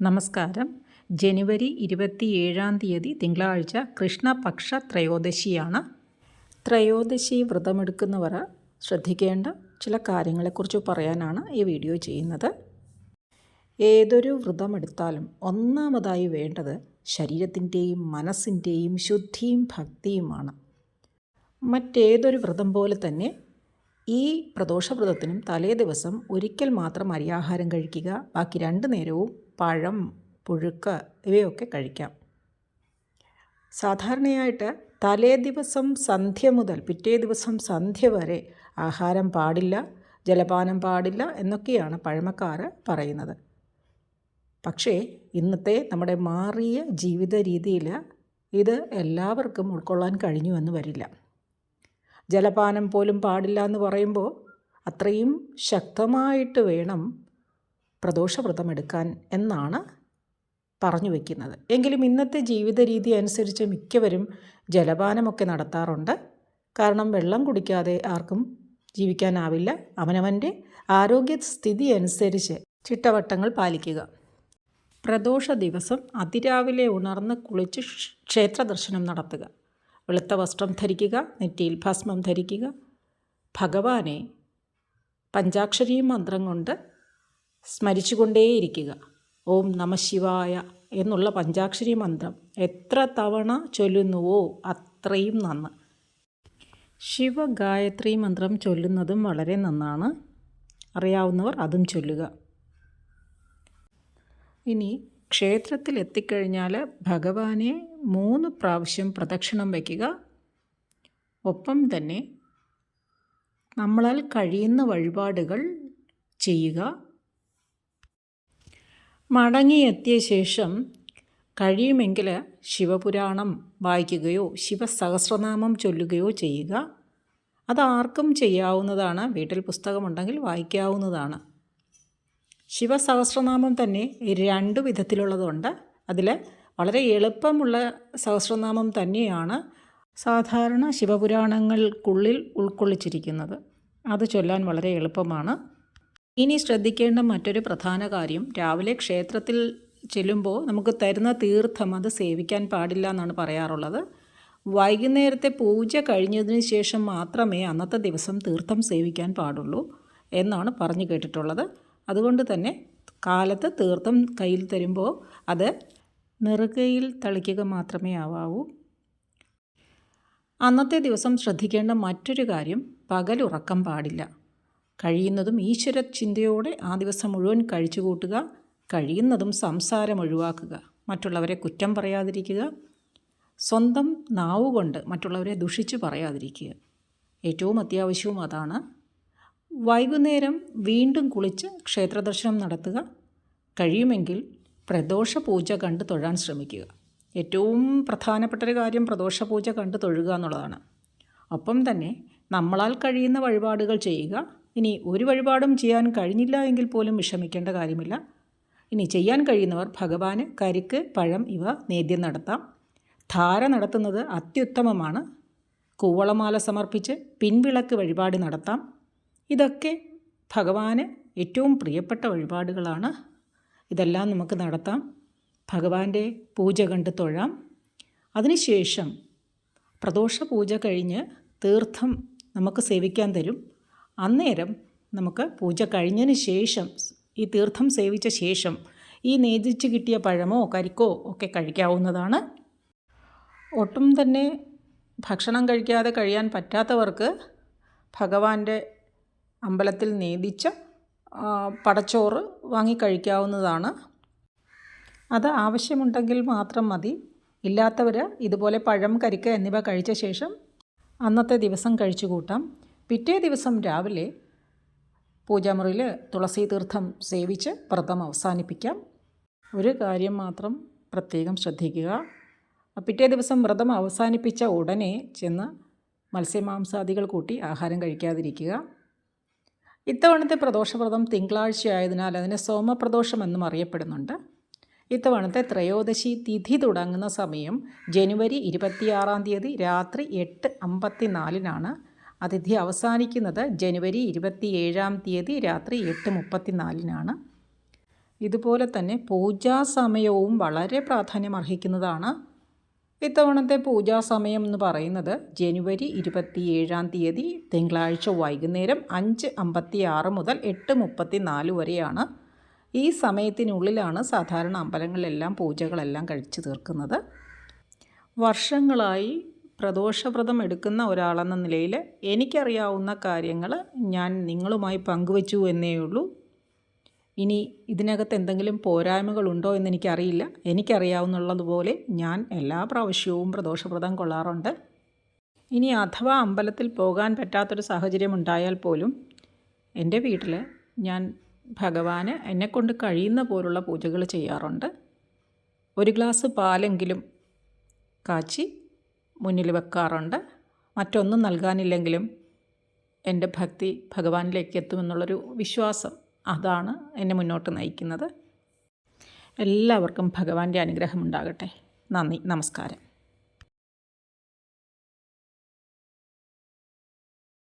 നമസ്കാരം. ജനുവരി 27 തിങ്കളാഴ്ച കൃഷ്ണപക്ഷ ത്രയോദശിയാണ്. ത്രയോദശി വ്രതമെടുക്കുന്നവർ ശ്രദ്ധിക്കേണ്ട ചില കാര്യങ്ങളെക്കുറിച്ച് പറയാനാണ് ഈ വീഡിയോ ചെയ്യുന്നത്. ഏതൊരു വ്രതമെടുത്താലും ഒന്നാമതായി വേണ്ടത് ശരീരത്തിൻ്റെയും മനസ്സിൻ്റെയും ശുദ്ധിയും ഭക്തിയുമാണ്. മറ്റേതൊരു വ്രതം പോലെ തന്നെ ഈ പ്രദോഷവ്രതത്തിനും തലേ ദിവസം ഒരിക്കൽ മാത്രം അരിയാഹാരം കഴിക്കുക, ബാക്കി 2 നേരവും പഴം, പുഴുക്ക് ഇവയൊക്കെ കഴിക്കാം. സാധാരണയായിട്ട് തലേ ദിവസം സന്ധ്യ മുതൽ പിറ്റേ ദിവസം സന്ധ്യ വരെ ആഹാരം പാടില്ല, ജലപാനം പാടില്ല എന്നൊക്കെയാണ് പഴമക്കാർ പറയുന്നത്. പക്ഷേ ഇന്നത്തെ നമ്മുടെ മാറിയ ജീവിത രീതിയിൽ ഇത് എല്ലാവർക്കും ഉൾക്കൊള്ളാൻ കഴിഞ്ഞു എന്ന് വരില്ല. ജലപാനം പോലും പാടില്ല എന്ന് പറയുമ്പോൾ അത്രയും ശക്തമായിട്ട് വേണം പ്രദോഷവ്രതം എടുക്കാൻ എന്നാണ് പറഞ്ഞു വയ്ക്കുന്നത്. എങ്കിലും ഇന്നത്തെ ജീവിത രീതി അനുസരിച്ച് മിക്കവരും ജലപാനമൊക്കെ നടത്താറുണ്ട്. കാരണം വെള്ളം കുടിക്കാതെ ആർക്കും ജീവിക്കാനാവില്ല. അവനവൻ്റെ ആരോഗ്യസ്ഥിതി അനുസരിച്ച് ചിട്ടവട്ടങ്ങൾ പാലിക്കുക. പ്രദോഷ ദിവസം അതിരാവിലെ ഉണർന്ന് കുളിച്ച് ക്ഷേത്ര ദർശനം നടത്തുക. വെളുത്ത വസ്ത്രം ധരിക്കുക, നെറ്റിയിൽ ഭസ്മം ധരിക്കുക. ഭഗവാനെ പഞ്ചാക്ഷരി മന്ത്രം കൊണ്ട് സ്മരിച്ചുകൊണ്ടേയിരിക്കുക. ഓം നമഃശിവായ എന്നുള്ള പഞ്ചാക്ഷരി മന്ത്രം എത്ര തവണ ചൊല്ലുന്നുവോ അത്രയും നന്ന്. ശിവഗായത്രി മന്ത്രം ചൊല്ലുന്നതും വളരെ നന്നാണ്. അറിയാവുന്നവർ അതും ചൊല്ലുക. ഇനി ക്ഷേത്രത്തിൽ എത്തിക്കഴിഞ്ഞാൽ ഭഗവാനെ 3 പ്രാവശ്യം പ്രദക്ഷിണം വയ്ക്കുക. ഒപ്പം തന്നെ നമ്മളാൽ കഴിയുന്ന വഴിപാടുകൾ ചെയ്യുക. മടങ്ങിയെത്തിയ ശേഷം കഴിയുമെങ്കിൽ ശിവപുരാണം വായിക്കുകയോ ശിവസഹസ്രനാമം ചൊല്ലുകയോ ചെയ്യുക. അതാർക്കും ചെയ്യാവുന്നതാണ്. വീട്ടിൽ പുസ്തകമുണ്ടെങ്കിൽ വായിക്കാവുന്നതാണ്. ശിവസഹസ്രനാമം തന്നെ 2 വിധത്തിലുള്ളതുണ്ട്. അതിൽ വളരെ എളുപ്പമുള്ള സഹസ്രനാമം തന്നെയാണ് സാധാരണ ശിവപുരാണങ്ങൾക്കുള്ളിൽ ഉൾക്കൊള്ളിച്ചിരിക്കുന്നത്. അത് ചൊല്ലാൻ വളരെ എളുപ്പമാണ്. ഇനി ശ്രദ്ധിക്കേണ്ട മറ്റൊരു പ്രധാന കാര്യം, രാവിലെ ക്ഷേത്രത്തിൽ ചെല്ലുമ്പോൾ നമുക്ക് തരുന്ന തീർത്ഥം അത് സേവിക്കാൻ പാടില്ല എന്നാണ് പറയാറുള്ളത്. വൈകുന്നേരത്തെ പൂജ കഴിഞ്ഞതിന് ശേഷം മാത്രമേ അന്നത്തെ ദിവസം തീർത്ഥം സേവിക്കാൻ പാടുള്ളൂ എന്നാണ് പറഞ്ഞു കേട്ടിട്ടുള്ളത്. അതുകൊണ്ട് തന്നെ കാലത്ത് തീർത്ഥം കയ്യിൽ തരുമ്പോൾ അത് നെറുകയിൽ തളിക്കുക മാത്രമേ ആവാവൂ. അന്നത്തെ ദിവസം ശ്രദ്ധിക്കേണ്ട മറ്റൊരു കാര്യം, പകലുറക്കം പാടില്ല. കഴിയുന്നതും ഈശ്വര ചിന്തയോടെ ആ ദിവസം മുഴുവൻ കഴിച്ചു കൂട്ടുക. കഴിയുന്നതും സംസാരം ഒഴിവാക്കുക. മറ്റുള്ളവരെ കുറ്റം പറയാതിരിക്കുക. സ്വന്തം നാവുകൊണ്ട് മറ്റുള്ളവരെ ദുഷിച്ച് പറയാതിരിക്കുക. ഏറ്റവും അത്യാവശ്യവും അതാണ്. വൈകുന്നേരം വീണ്ടും കുളിച്ച് ക്ഷേത്രദർശനം നടത്തുക. കഴിയുമെങ്കിൽ പ്രദോഷ പൂജ കണ്ട് തൊഴാൻ ശ്രമിക്കുക. ഏറ്റവും പ്രധാനപ്പെട്ടൊരു കാര്യം പ്രദോഷ പൂജ കണ്ട് തൊഴുക എന്നുള്ളതാണ്. ഒപ്പം തന്നെ നമ്മളാൽ കഴിയുന്ന വഴിപാടുകൾ ചെയ്യുക. ഇനി ഒരു വഴിപാടും ചെയ്യാൻ കഴിഞ്ഞില്ല എങ്കിൽ പോലും വിഷമിക്കേണ്ട കാര്യമില്ല. ഇനി ചെയ്യാൻ കഴിയുന്നവർ ഭഗവാന് കരിക്ക്, പഴം ഇവ നേദ്യം നടത്താം. ധാര നടത്തുന്നത് അത്യുത്തമമാണ്. കൂവളമാല സമർപ്പിച്ച് പിൻവിളക്ക് വഴിപാട് നടത്താം. ഇതൊക്കെ ഭഗവാന് ഏറ്റവും പ്രിയപ്പെട്ട വഴിപാടുകളാണ്. ഇതെല്ലാം നമുക്ക് നടത്താം. ഭഗവാന്റെ പൂജ കണ്ട് തൊഴാം. അതിനുശേഷം പ്രദോഷ പൂജ കഴിഞ്ഞ് തീർത്ഥം നമുക്ക് സേവിക്കാൻ തരും. അന്നേരം നമുക്ക് പൂജ കഴിഞ്ഞതിന് ശേഷം ഈ തീർത്ഥം സേവിച്ച ശേഷം ഈ നേദിച്ച് കിട്ടിയ പഴമോ കരിക്കോ ഒക്കെ കഴിക്കാവുന്നതാണ്. ഒട്ടും തന്നെ ഭക്ഷണം കഴിക്കാതെ കഴിയാൻ പറ്റാത്തവർക്ക് ഭഗവാന്റെ അമ്പലത്തിൽ നേദിച്ച പടച്ചോറ് വാങ്ങി കഴിക്കാവുന്നതാണ്. അത് ആവശ്യമുണ്ടെങ്കിൽ മാത്രം മതി. ഇല്ലാത്തവർ ഇതുപോലെ പഴം, കരിക്ക് എന്നിവ കഴിച്ച ശേഷം അന്നത്തെ ദിവസം കഴിച്ചു കൂട്ടാം. പിറ്റേ ദിവസം രാവിലെ പൂജാമുറിയിൽ തുളസി തീർത്ഥം സേവിച്ച് വ്രതം അവസാനിപ്പിക്കാം. ഒരു കാര്യം മാത്രം പ്രത്യേകം ശ്രദ്ധിക്കുക. പിറ്റേ ദിവസം വ്രതം അവസാനിപ്പിച്ച ഉടനെ ചെന്ന് മത്സ്യമാംസാദികൾ കൂട്ടി ആഹാരം കഴിക്കാതിരിക്കുക. ഇത്തവണത്തെ പ്രദോഷവ്രതം തിങ്കളാഴ്ചയായതിനാൽ അതിനെ സോമപ്രദോഷം എന്നും അറിയപ്പെടുന്നുണ്ട്. ഇത്തവണത്തെ ത്രയോദശി തിഥി തുടങ്ങുന്ന സമയം ജനുവരി 26 രാത്രി 8:54 അതിഥി അവസാനിക്കുന്നത് ജനുവരി 27 രാത്രി 8:34. ഇതുപോലെ തന്നെ പൂജാസമയവും വളരെ പ്രാധാന്യമർഹിക്കുന്നതാണ്. ഇത്തവണത്തെ പൂജാസമയം എന്ന് പറയുന്നത് ജനുവരി 27 തിങ്കളാഴ്ച വൈകുന്നേരം 5:56 മുതൽ 8:34 വരെയാണ്. ഈ സമയത്തിനുള്ളിലാണ് സാധാരണ അമ്പലങ്ങളിലെല്ലാം പൂജകളെല്ലാം കഴിച്ചു തീർക്കുന്നത്. വർഷങ്ങളായി പ്രദോഷവ്രതം എടുക്കുന്ന ഒരാളെന്ന നിലയിൽ എനിക്കറിയാവുന്ന കാര്യങ്ങൾ ഞാൻ നിങ്ങളുമായി പങ്കുവച്ചു എന്നേ ഉള്ളൂ. ഇനി ഇതിനകത്ത് എന്തെങ്കിലും പോരായ്മകളുണ്ടോ എന്നെനിക്കറിയില്ല. എനിക്കറിയാവുന്നതുപോലെ ഞാൻ എല്ലാ പ്രാവശ്യവും പ്രദോഷവ്രതം കൊള്ളാറുണ്ട്. ഇനി അഥവാ അമ്പലത്തിൽ പോകാൻ പറ്റാത്തൊരു സാഹചര്യം ഉണ്ടായാൽ പോലും എൻ്റെ വീട്ടിൽ ഞാൻ ഭഗവാന് എന്നെക്കൊണ്ട് കഴിയുന്ന പോലുള്ള പൂജകൾ ചെയ്യാറുണ്ട്. ഒരു ഗ്ലാസ് പാലെങ്കിലും കാച്ചി മുന്നിൽ വെക്കാറുണ്ട്. മറ്റൊന്നും നൽകാനില്ലെങ്കിലും എൻ്റെ ഭക്തി ഭഗവാനിലേക്ക് എത്തുമെന്നുള്ളൊരു വിശ്വാസം, അതാണ് എന്നെ മുന്നോട്ട് നയിക്കുന്നത്. എല്ലാവർക്കും ഭഗവാന്റെ അനുഗ്രഹം ഉണ്ടാകട്ടെ. നന്ദി, നമസ്കാരം.